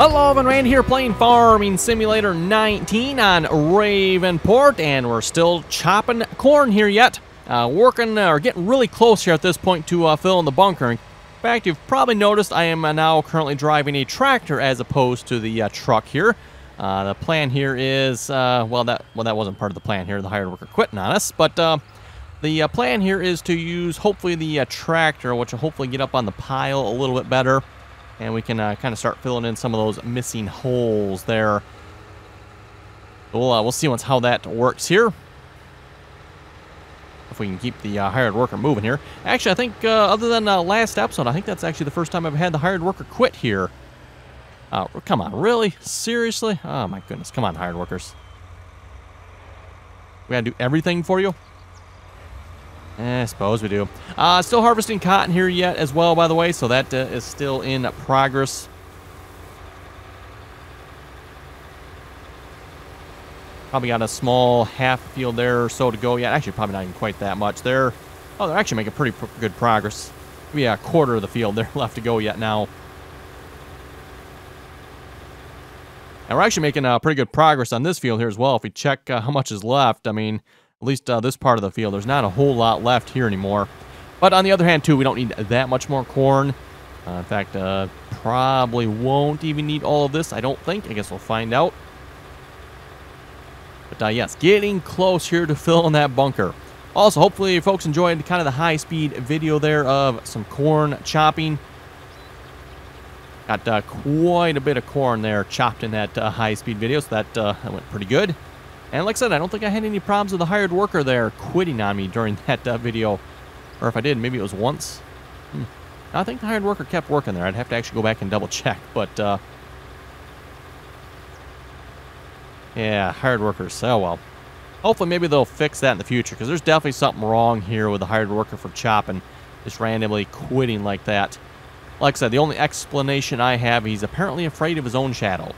Hello, and Rand here playing Farming Simulator 19 on Ravenport, and we're still chopping corn here yet. Working, or getting really close here at this point to fill in the bunker. In fact, you've probably noticed I am now currently driving a tractor as opposed to the truck here. The plan here is, well, that wasn't part of the plan here. The hired worker quitting on us, but the plan here is to use hopefully the tractor, which will hopefully get up on the pile a little bit better. And we can kind of start filling in some of those missing holes there. We'll see how that works here. If we can keep the hired worker moving here. Actually, I think other than last episode, I think that's actually the first time I've had the hired worker quit here. Come on, really? Seriously? Oh my goodness, come on, hired workers. We gotta do everything for you? I suppose we do. Still harvesting cotton here yet as well, by the way, so that is still in progress. Probably got a small half field there or so to go yet. Actually, probably not even quite that much. They're actually making pretty good progress. Maybe a quarter of the field there left to go yet now. And we're actually making pretty good progress on this field here as well. If we check how much is left, I mean, at least this part of the field, there's not a whole lot left here anymore. But on the other hand, too, we don't need that much more corn. In fact, probably won't even need all of this, I don't think. I guess we'll find out. But yes, getting close here to filling that bunker. Also, hopefully you folks enjoyed kind of the high-speed video there of some corn chopping. Got quite a bit of corn there chopped in that high-speed video, so that went pretty good. And like I said, I don't think I had any problems with the hired worker there quitting on me during that video. Or if I did, maybe it was once. I think the hired worker kept working there. I'd have to actually go back and double check. But, yeah, hired workers. Oh, well. Hopefully maybe they'll fix that in the future, because there's definitely something wrong here with the hired worker for chopping. Just randomly quitting like that. Like I said, the only explanation I have, he's apparently afraid of his own shadow.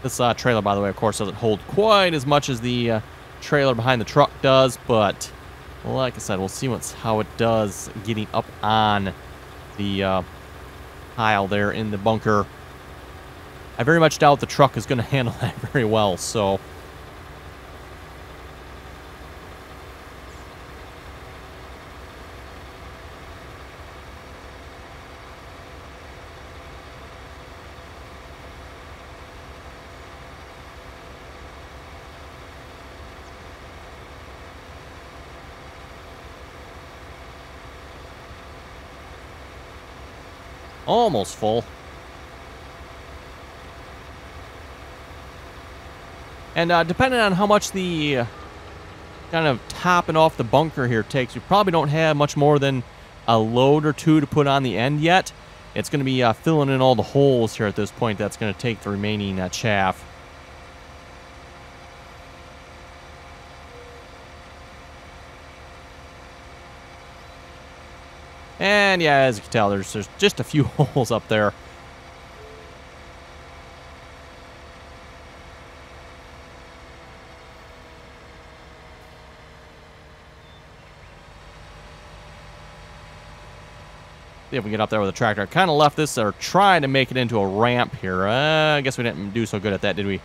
This trailer, by the way, of course, doesn't hold quite as much as the trailer behind the truck does, but like I said, we'll see how it does getting up on the pile there in the bunker. I very much doubt the truck is going to handle that very well, so... Almost full. And depending on how much the kind of topping off the bunker here takes, we probably don't have much more than a load or two to put on the end yet. It's going to be filling in all the holes here at this point. That's going to take the remaining chaff. And yeah, as you can tell, there's just a few holes up there. See if we can get up there with a tractor. I kind of left this, or trying to make it into a ramp here. I guess we didn't do so good at that, did we? Like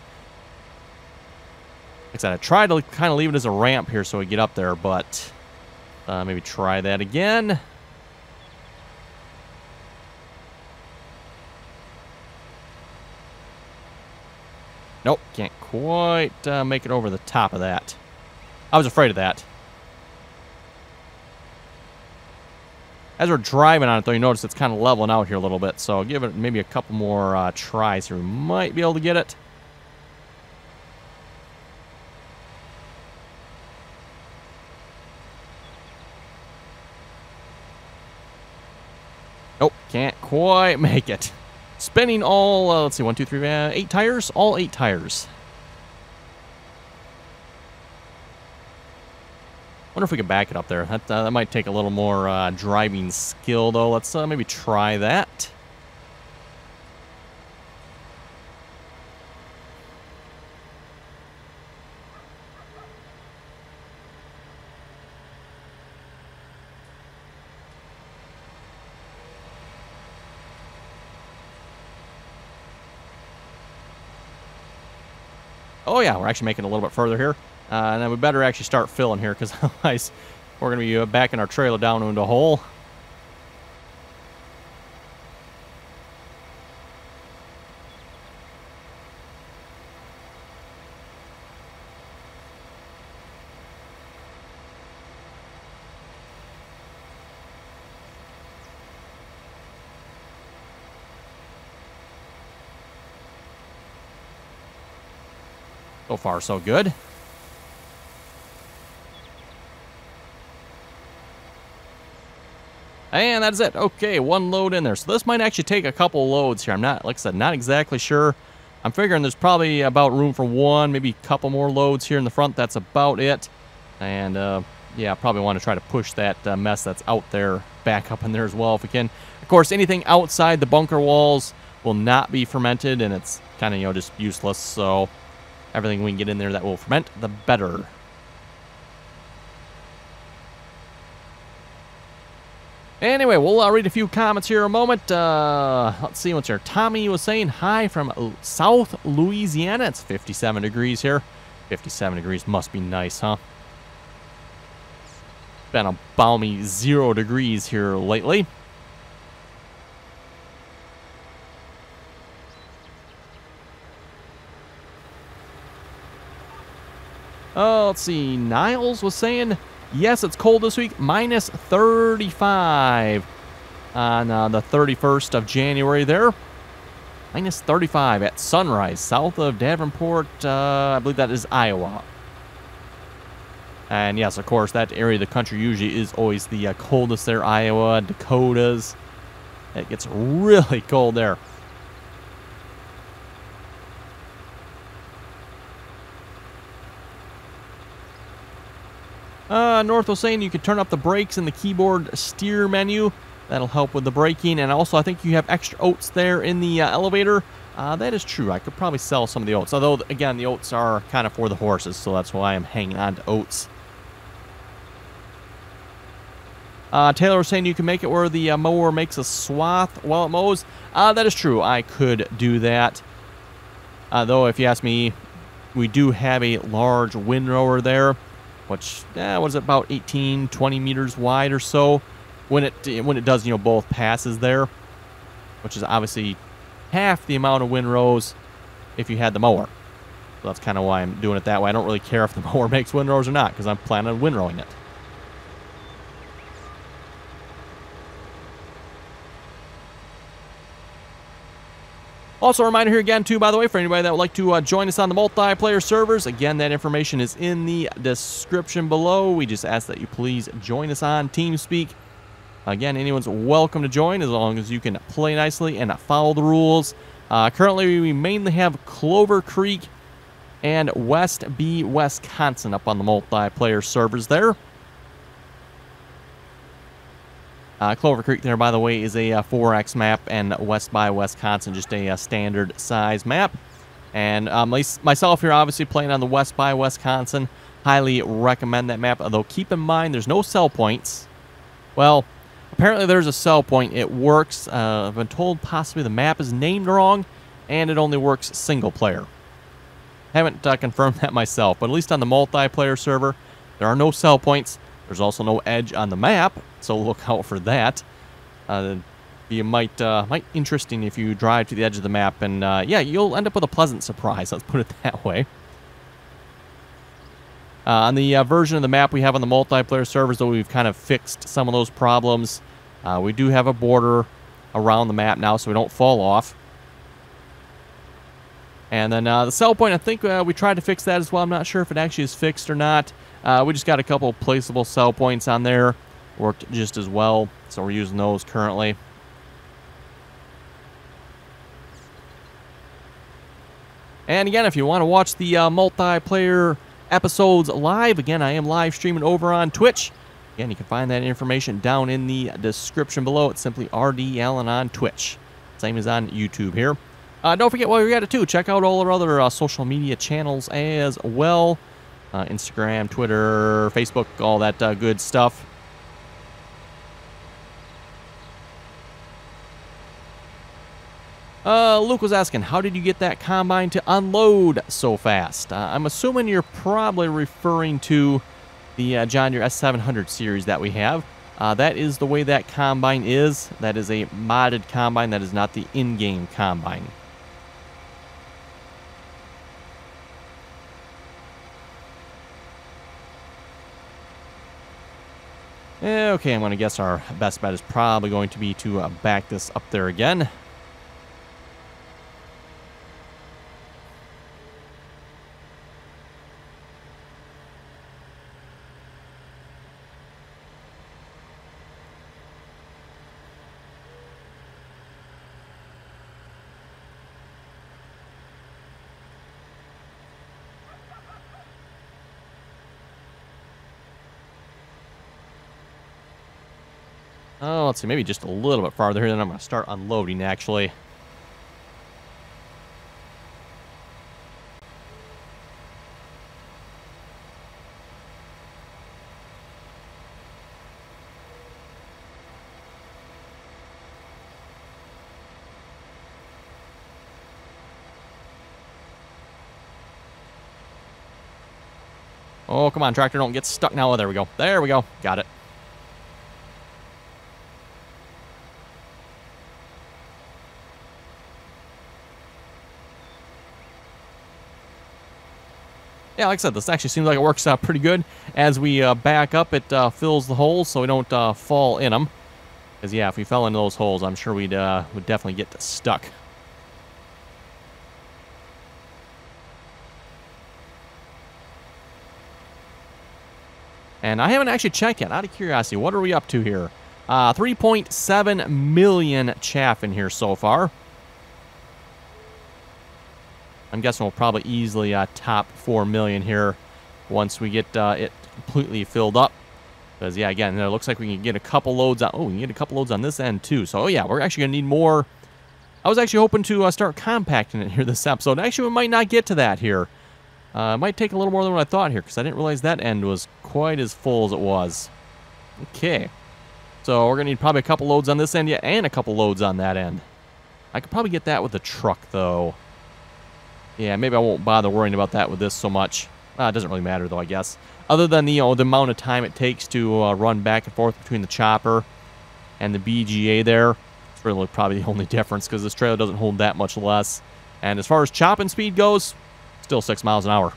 I said, I tried to kind of leave it as a ramp here so we get up there, but maybe try that again. Nope, can't quite make it over the top of that. I was afraid of that. As we're driving on it, though, you notice it's kind of leveling out here a little bit. So give it maybe a couple more tries here. We might be able to get it. Nope, can't quite make it. Spinning all, let's see, 1, 2, 3, 8 tires? All 8 tires. Wonder if we can back it up there. That might take a little more driving skill, though. Let's maybe try that. Oh, yeah, we're actually making it a little bit further here. And then we better actually start filling here, because otherwise we're going to be backing our trailer down into a hole. So far, so good. And that's it. Okay, one load in there. So this might actually take a couple loads here. I'm not, like I said, not exactly sure. I'm figuring there's probably about room for one, maybe a couple more loads here in the front. That's about it. And, yeah, I probably want to try to push that mess that's out there back up in there as well if we can. Of course, anything outside the bunker walls will not be fermented, and it's kind of, just useless. So everything we can get in there that will ferment, the better. Anyway, we'll read a few comments here in a moment. Let's see what's here. Tommy was saying hi from South Louisiana. It's 57 degrees here. 57 degrees must be nice, huh? Been a balmy 0 degrees here lately. Let's see. Niles was saying, yes, it's cold this week. Minus 35 on the 31st of January there. Minus 35 at sunrise, south of Ravenport. I believe that is Iowa. And yes, of course, that area of the country usually is always the coldest there. Iowa, Dakotas. It gets really cold there. North was saying you can turn up the brakes in the keyboard steer menu. That'll help with the braking. And also, I think you have extra oats there in the elevator. That is true. I could probably sell some of the oats. Although, again, the oats are kind of for the horses, so that's why I'm hanging on to oats. Taylor was saying you can make it where the mower makes a swath while it mows. That is true. I could do that. Though, if you ask me, we do have a large windrower there, which, what is it, about 18, 20 meters wide or so, when it does, both passes there, which is obviously half the amount of windrows if you had the mower. So that's kind of why I'm doing it that way. I don't really care if the mower makes windrows or not, because I'm planning on windrowing it. Also, a reminder here again, too, by the way, for anybody that would like to join us on the multiplayer servers, again, that information is in the description below. We just ask that you please join us on TeamSpeak. Again, anyone's welcome to join as long as you can play nicely and follow the rules. Currently, we mainly have Clover Creek and West B, Wisconsin up on the multiplayer servers there. Clover Creek there, by the way, is a 4X map, and West by Wisconsin just a standard size map. And myself here, obviously playing on the West by Wisconsin, highly recommend that map. Although keep in mind, there's no sell points. Well, apparently there's a sell point. It works. I've been told possibly the map is named wrong, and it only works single player. Haven't confirmed that myself, but at least on the multiplayer server, there are no sell points. There's also no edge on the map, so look out for that. You might interesting if you drive to the edge of the map, and yeah, you'll end up with a pleasant surprise. Let's put it that way. On the version of the map we have on the multiplayer servers, though, we've kind of fixed some of those problems. We do have a border around the map now, so we don't fall off. And then the sell point, I think we tried to fix that as well. I'm not sure if it actually is fixed or not. We just got a couple placeable sell points on there. Worked just as well, so we're using those currently. And again, if you want to watch the multiplayer episodes live, again, I am live streaming over on Twitch. Again, you can find that information down in the description below. It's simply RDAllen on Twitch. Same as on YouTube here. Don't forget, while you're at it, too, check out all our other social media channels as well. Instagram, Twitter, Facebook, all that good stuff. Luke was asking, how did you get that combine to unload so fast? I'm assuming you're probably referring to the John Deere S700 series that we have. That is the way that combine is. That is a modded combine. That is not the in-game combine. Okay, I'm going to guess our best bet is probably going to be to back this up there again. Oh, let's see, maybe just a little bit farther here, then I'm going to start unloading, actually. Oh, come on, tractor, don't get stuck now. Oh, there we go. There we go. Got it. Yeah, like I said, this actually seems like it works out pretty good. As we back up, it fills the holes so we don't fall in them. Because, yeah, if we fell into those holes, I'm sure would definitely get stuck. And I haven't actually checked yet. Out of curiosity, what are we up to here? 3.7 million chaff in here so far. I'm guessing we'll probably easily top 4 million here once we get it completely filled up. Because, yeah, again, it looks like we can get a couple loads on... Oh, we can get a couple loads on this end, too. So, oh, yeah, we're actually going to need more... I was actually hoping to start compacting it here this episode. Actually, we might not get to that here. It might take a little more than what I thought here, because I didn't realize that end was quite as full as it was. Okay. So, we're going to need probably a couple loads on this end yet, and a couple loads on that end. I could probably get that with the truck, though. Yeah, maybe I won't bother worrying about that with this so much. It doesn't really matter, though, I guess. Other than, the amount of time it takes to run back and forth between the chopper and the BGA there. It's really probably the only difference, because this trailer doesn't hold that much less. And as far as chopping speed goes, still 6 miles an hour.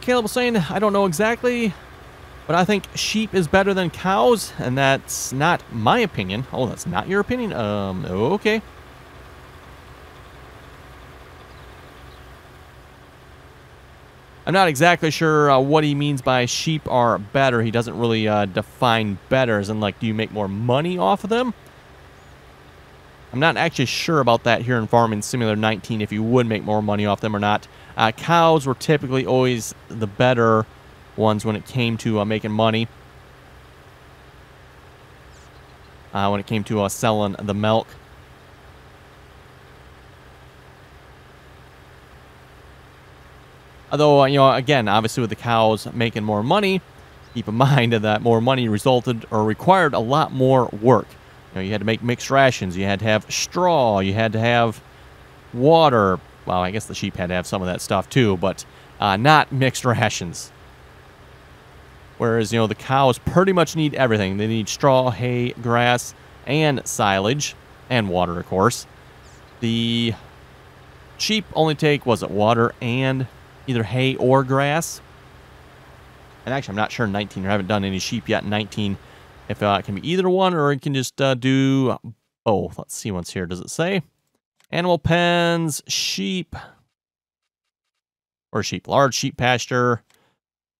Caleb was saying, I don't know exactly, but I think sheep is better than cows, and that's not my opinion. Oh, that's not your opinion? Okay. I'm not exactly sure what he means by sheep are better. He doesn't really define better, as in, like, do you make more money off of them? I'm not actually sure about that here in Farming Simulator 19, if you would make more money off them or not. Cows were typically always the better ones when it came to making money. When it came to selling the milk. Although, again, obviously with the cows making more money, keep in mind that more money resulted or required a lot more work. You had to make mixed rations, you had to have straw, you had to have water. Well, I guess the sheep had to have some of that stuff too, but not mixed rations. Whereas, the cows pretty much need everything. They need straw, hay, grass, and silage, and water, of course. The sheep only take, was it water and either hay or grass? And actually, I'm not sure in 19. I haven't done any sheep yet in 19. If it can be either one, or it can just do both. Let's see what's here. Does it say? Animal pens, sheep. Or sheep. Large sheep pasture.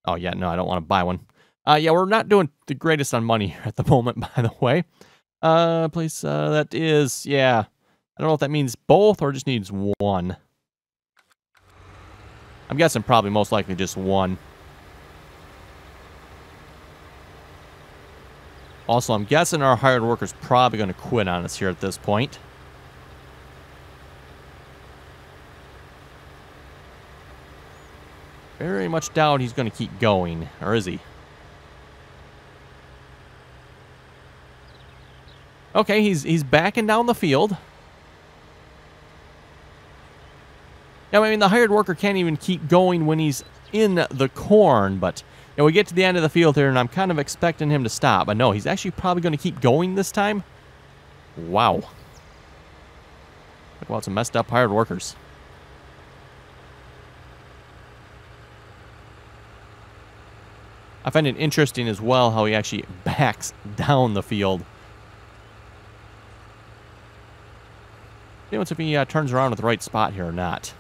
Oh, yeah, no, I don't want to buy one. Yeah, we're not doing the greatest on money here at the moment, by the way. Place that is, yeah. I don't know if that means both or just needs one. I'm guessing probably most likely just one. Also, I'm guessing our hired worker's probably going to quit on us here at this point. Very much doubt he's going to keep going, or is he? Okay, he's backing down the field. Now, I mean, the hired worker can't even keep going when he's in the corn, but we get to the end of the field here, and I'm kind of expecting him to stop. But no, he's actually probably going to keep going this time. Wow. Look about some messed up hired workers. I find it interesting as well how he actually backs down the field. See if he turns around at the right spot here or not.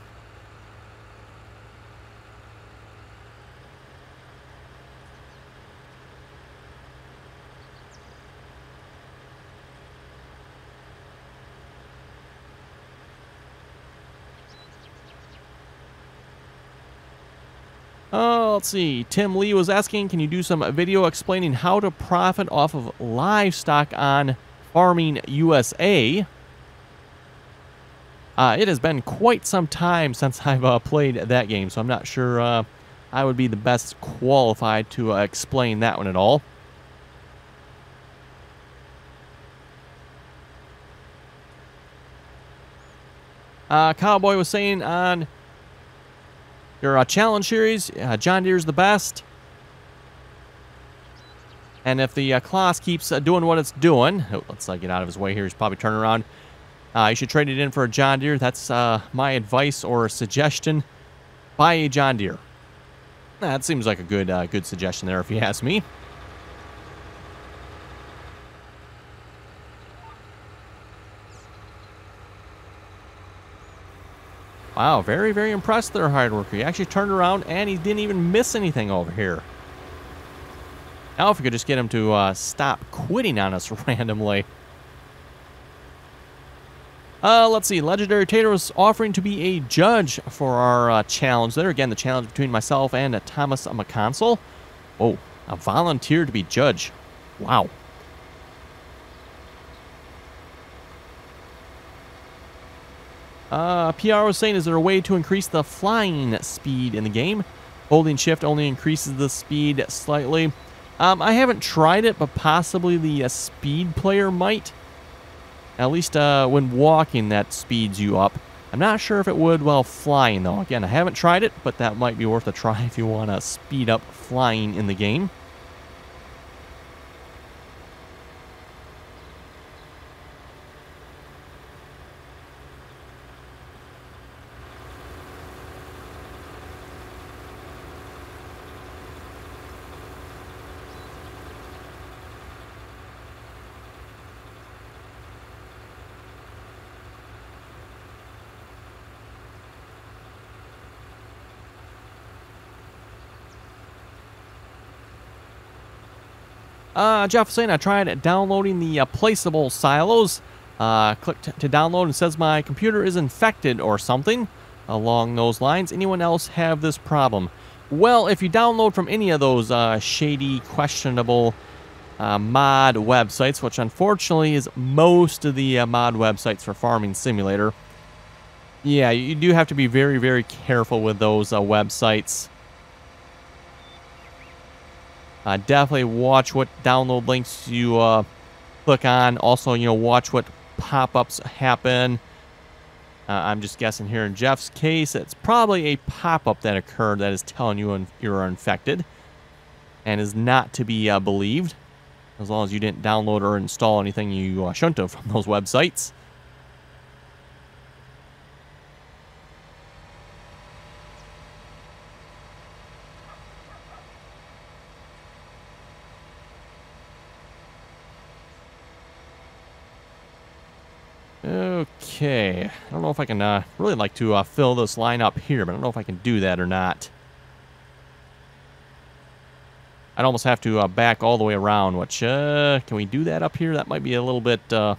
Let's see. Tim Lee was asking, can you do some video explaining how to profit off of livestock on Farming USA? It has been quite some time since I've played that game, so I'm not sure I would be the best qualified to explain that one at all. Cowboy was saying on your challenge series, John Deere's the best. And if the class keeps doing what it's doing, let's get out of his way here. He's probably turning around. You should trade it in for a John Deere. That's my advice or suggestion. Buy a John Deere. That seems like a good suggestion there, if you ask me. Wow, very, very impressed there, hired worker. He actually turned around and he didn't even miss anything over here. Now if we could just get him to stop quitting on us randomly. Let's see. Legendary Tater was offering to be a judge for our challenge there. Again, the challenge between myself and Thomas McConsell. Oh, a volunteer to be judge. Wow. PR was saying, is there a way to increase the flying speed in the game? Holding shift only increases the speed slightly. I haven't tried it, but possibly the speed player might. At least when walking, that speeds you up. I'm not sure if it would while flying, though. Again, I haven't tried it, but that might be worth a try if you want to speed up flying in the game. Jeff was saying I tried downloading the placeable silos. Clicked to download and says my computer is infected or something along those lines. Anyone else have this problem? Well, if you download from any of those shady, questionable mod websites, which unfortunately is most of the mod websites for Farming Simulator, yeah, you do have to be very, very careful with those websites. Definitely watch what download links you click on. Also, watch what pop-ups happen. I'm just guessing here in Jeff's case, it's probably a pop-up that occurred that is telling you you're infected and is not to be believed, as long as you didn't download or install anything you shouldn't have from those websites. Okay, I don't know if I can, really like to fill this line up here, but I don't know if I can do that or not. I'd almost have to back all the way around, which, can we do that up here? That might be a little bit, not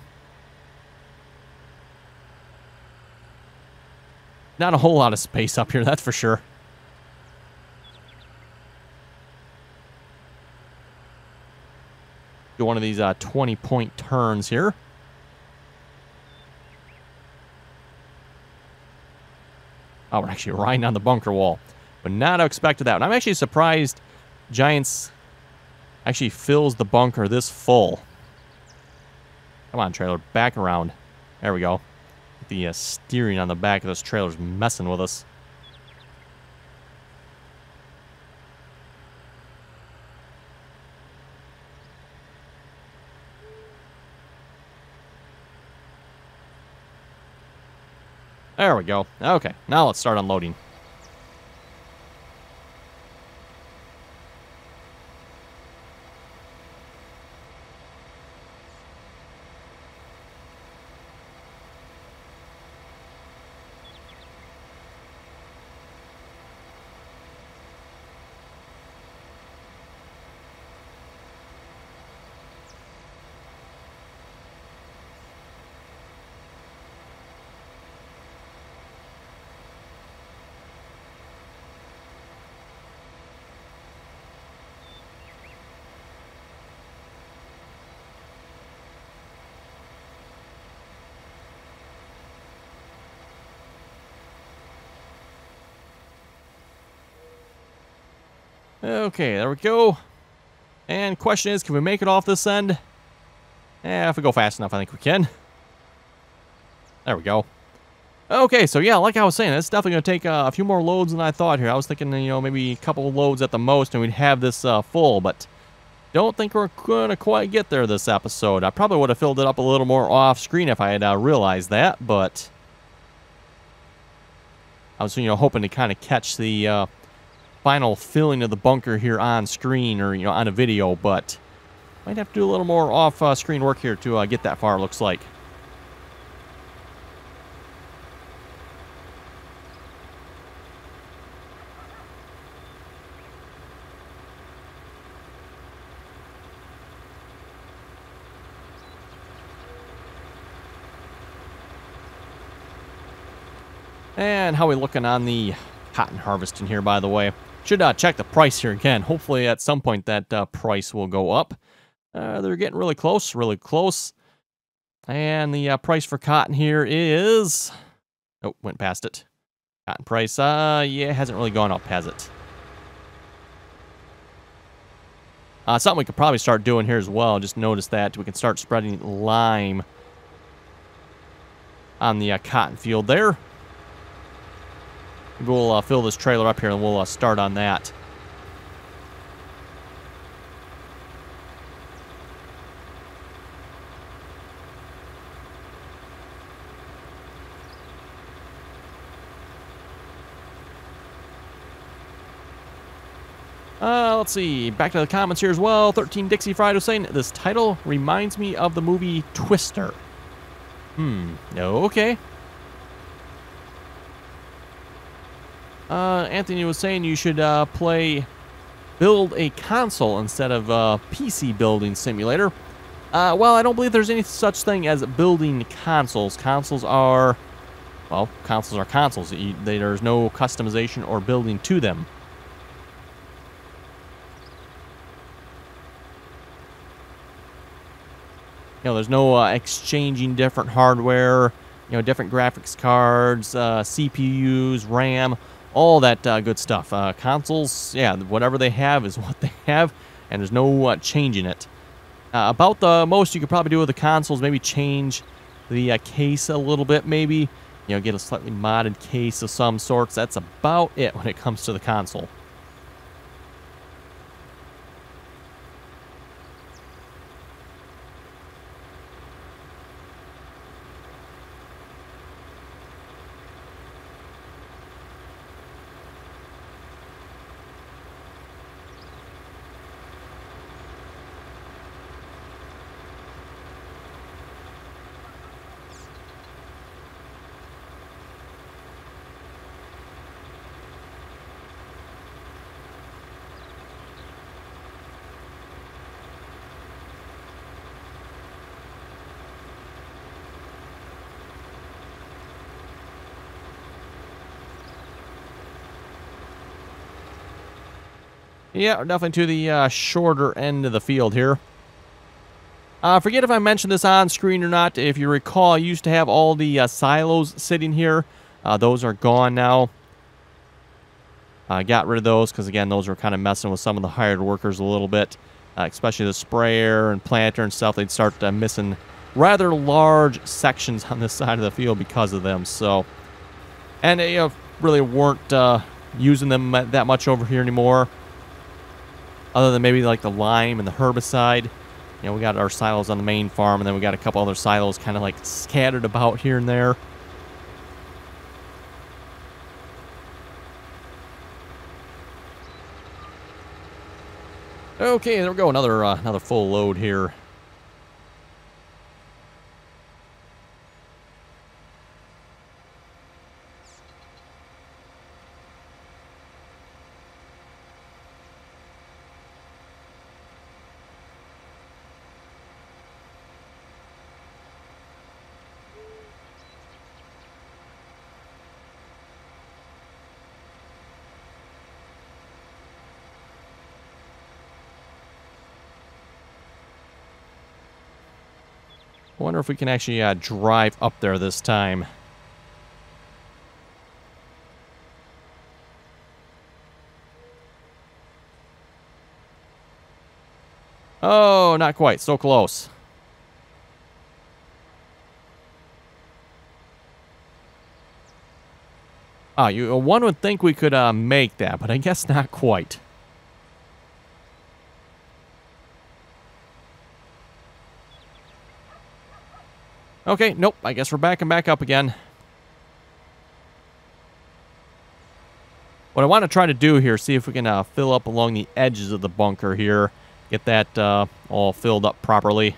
a whole lot of space up here, that's for sure. do one of these 20-point turns here. Oh, we're actually riding on the bunker wall. Would not have expected that. And I'm actually surprised Giants actually fills the bunker this full. Come on, trailer. Back around. There we go. The steering on the back of this trailer's messing with us. There we go. Okay, now let's start unloading. Okay, there we go. And question is, can we make it off this end? If we go fast enough, I think we can. There we go. Okay, so yeah, like I was saying, it's definitely going to take a few more loads than I thought here. I was thinking, you know, maybe a couple of loads at the most and we'd have this full, but don't think we're going to quite get there this episode. I probably would have filled it up a little more off screen if I had realized that, but I was, you know, hoping to kind of catch the final filling of the bunker here on screen or, you know, on a video, but might have to do a little more off-screen work here to get that far, looks like. And how we looking on the cotton harvesting here, by the way? Should check the price here again. Hopefully at some point that price will go up. They're getting really close, really close. And the price for cotton here is... Oh, went past it. Cotton price, yeah, it hasn't really gone up, has it? Something we could probably start doing here as well. Just notice that we can start spreading lime on the cotton field there. We'll fill this trailer up here and we'll start on that. Let's see. Back to the comments here as well. 13 Dixie Fried was saying, this title reminds me of the movie Twister. Okay. Anthony was saying you should build a console instead of PC building simulator. Well, I don't believe there's any such thing as building consoles. Consoles are consoles. There's no customization or building to them. You know, there's no exchanging different hardware, you know, different graphics cards, CPUs, RAM, all that good stuff. Consoles, yeah, whatever they have is what they have, and there's no changing it. About the most you could probably do with the consoles, maybe change the case a little bit, maybe. You know, get a slightly modded case of some sorts. That's about it when it comes to the console. Yeah, we're definitely to the shorter end of the field here. I forget if I mentioned this on screen or not. If you recall, I used to have all the silos sitting here. Those are gone now. I got rid of those because, again, those were kind of messing with some of the hired workers a little bit, especially the sprayer and planter and stuff. They'd start missing rather large sections on this side of the field because of them. So, and they really weren't using them that much over here anymore, other than maybe like the lime and the herbicide. You know, we got our silos on the main farm, and then we got a couple other silos kind of like scattered about here and there. Okay, there we go. Another full load here. I wonder if we can actually drive up there this time. Oh, not quite. So close. One would think we could make that, but I guess not quite. Okay, nope, I guess we're backing back up again. What I want to try to do here, see if we can fill up along the edges of the bunker here. Get that all filled up properly.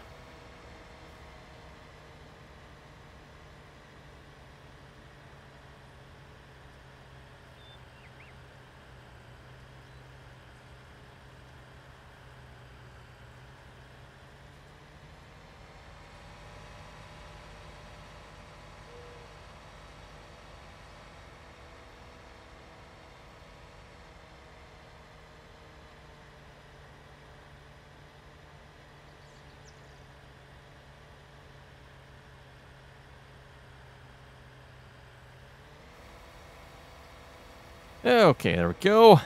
Okay, there we go.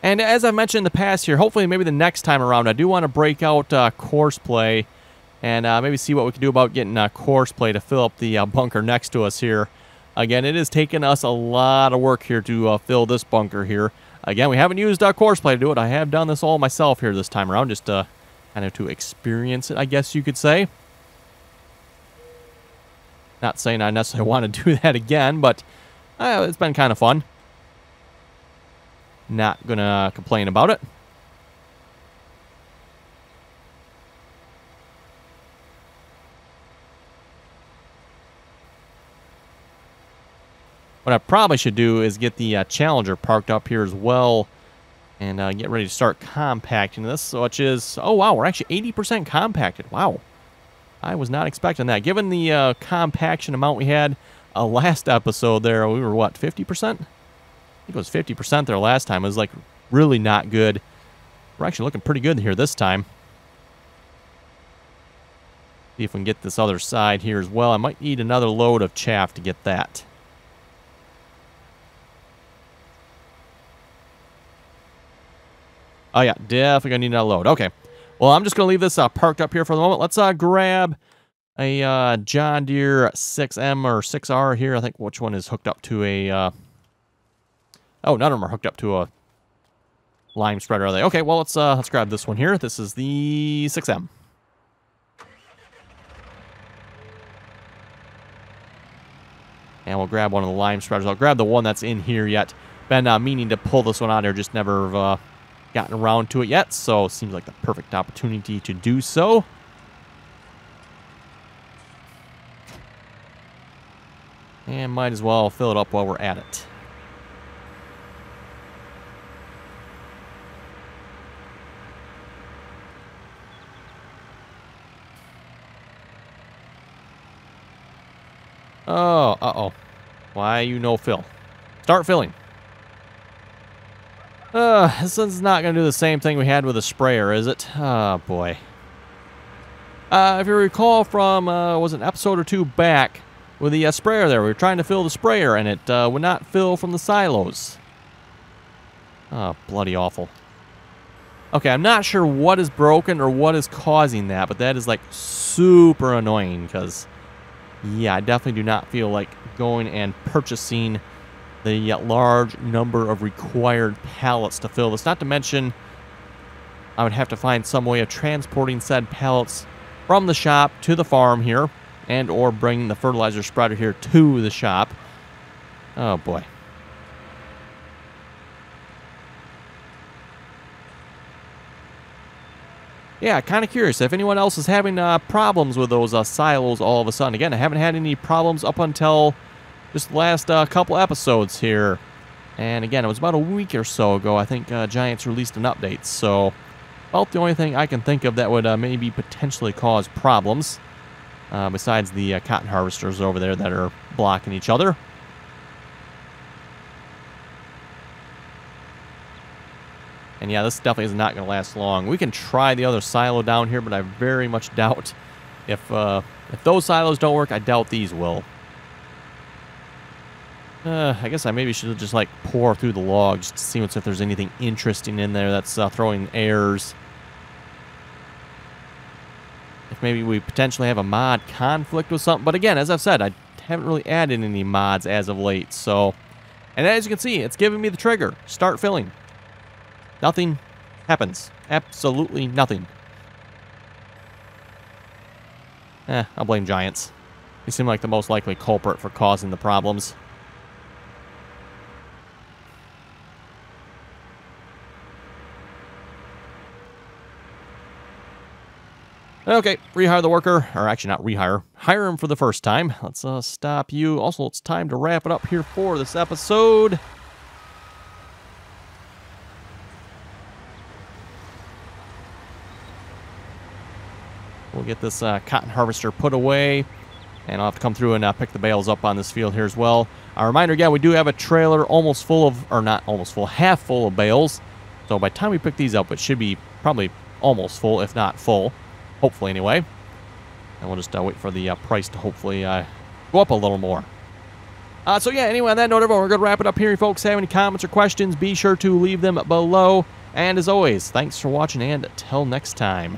And as I mentioned in the past here, hopefully maybe the next time around, I do want to break out course play and maybe see what we can do about getting course play to fill up the bunker next to us here. Again, it has taken us a lot of work here to fill this bunker here. Again, we haven't used course play to do it. I have done this all myself here this time around, just kind of to experience it, I guess you could say. Not saying I necessarily want to do that again, but it's been kind of fun. Not gonna complain about it. What I probably should do is get the Challenger parked up here as well and get ready to start compacting this, which is, oh wow, we're actually 80% compacted. Wow. I was not expecting that. Given the compaction amount we had last episode there, we were what, 50%? I think it was 50% there last time. It was like really not good. We're actually looking pretty good here this time. See if we can get this other side here as well. I might need another load of chaff to get that. Oh yeah, definitely gonna need another load. Okay. Well, I'm just gonna leave this parked up here for the moment. Let's grab a John Deere 6M or 6R here. I think which one is hooked up to a... oh, none of them are hooked up to a lime spreader, are they? Okay, well, let's grab this one here. This is the 6M. And we'll grab one of the lime spreaders. I'll grab the one that's in here yet. Been meaning to pull this one out here, just never gotten around to it yet, so it seems like the perfect opportunity to do so. And might as well fill it up while we're at it. Oh, uh-oh. Why you no fill? Start filling. This is not going to do the same thing we had with the sprayer, is it? Oh, boy. If you recall from, was it an episode or two back with the sprayer there, we were trying to fill the sprayer, and it would not fill from the silos. Oh, bloody awful. Okay, I'm not sure what is broken or what is causing that, but that is, like, super annoying, because, yeah, I definitely do not feel like going and purchasing the large number of required pallets to fill this. Not to mention, I would have to find some way of transporting said pallets from the shop to the farm here, and or bring the fertilizer spreader here to the shop. Oh, boy. Yeah, kind of curious if anyone else is having problems with those silos all of a sudden. Again, I haven't had any problems up until just the last couple episodes here. And again, it was about a week or so ago, I think Giants released an update. So, about the only thing I can think of that would maybe potentially cause problems, besides the cotton harvesters over there that are blocking each other. And yeah, this definitely is not going to last long. We can try the other silo down here, but I very much doubt if those silos don't work, I doubt these will. I guess I maybe should just like pour through the logs to see if there's anything interesting in there that's throwing errors. If maybe we potentially have a mod conflict with something. But again, as I've said, I haven't really added any mods as of late. So, and as you can see, it's giving me the trigger. Start filling. Nothing happens. Absolutely nothing. I'll blame Giants. They seem like the most likely culprit for causing the problems. Okay, rehire the worker, or actually not rehire, hire him for the first time. Let's stop you. Also, it's time to wrap it up here for this episode. We'll get this cotton harvester put away, and I'll have to come through and pick the bales up on this field here as well. A reminder again, we do have a trailer almost full of, or not almost full, half full of bales. So by the time we pick these up, it should be probably almost full, if not full. Hopefully, anyway. And we'll just wait for the price to hopefully go up a little more. So, yeah, anyway, on that note, everyone, we're going to wrap it up here. If you folks have any comments or questions, be sure to leave them below. And as always, thanks for watching, and until next time.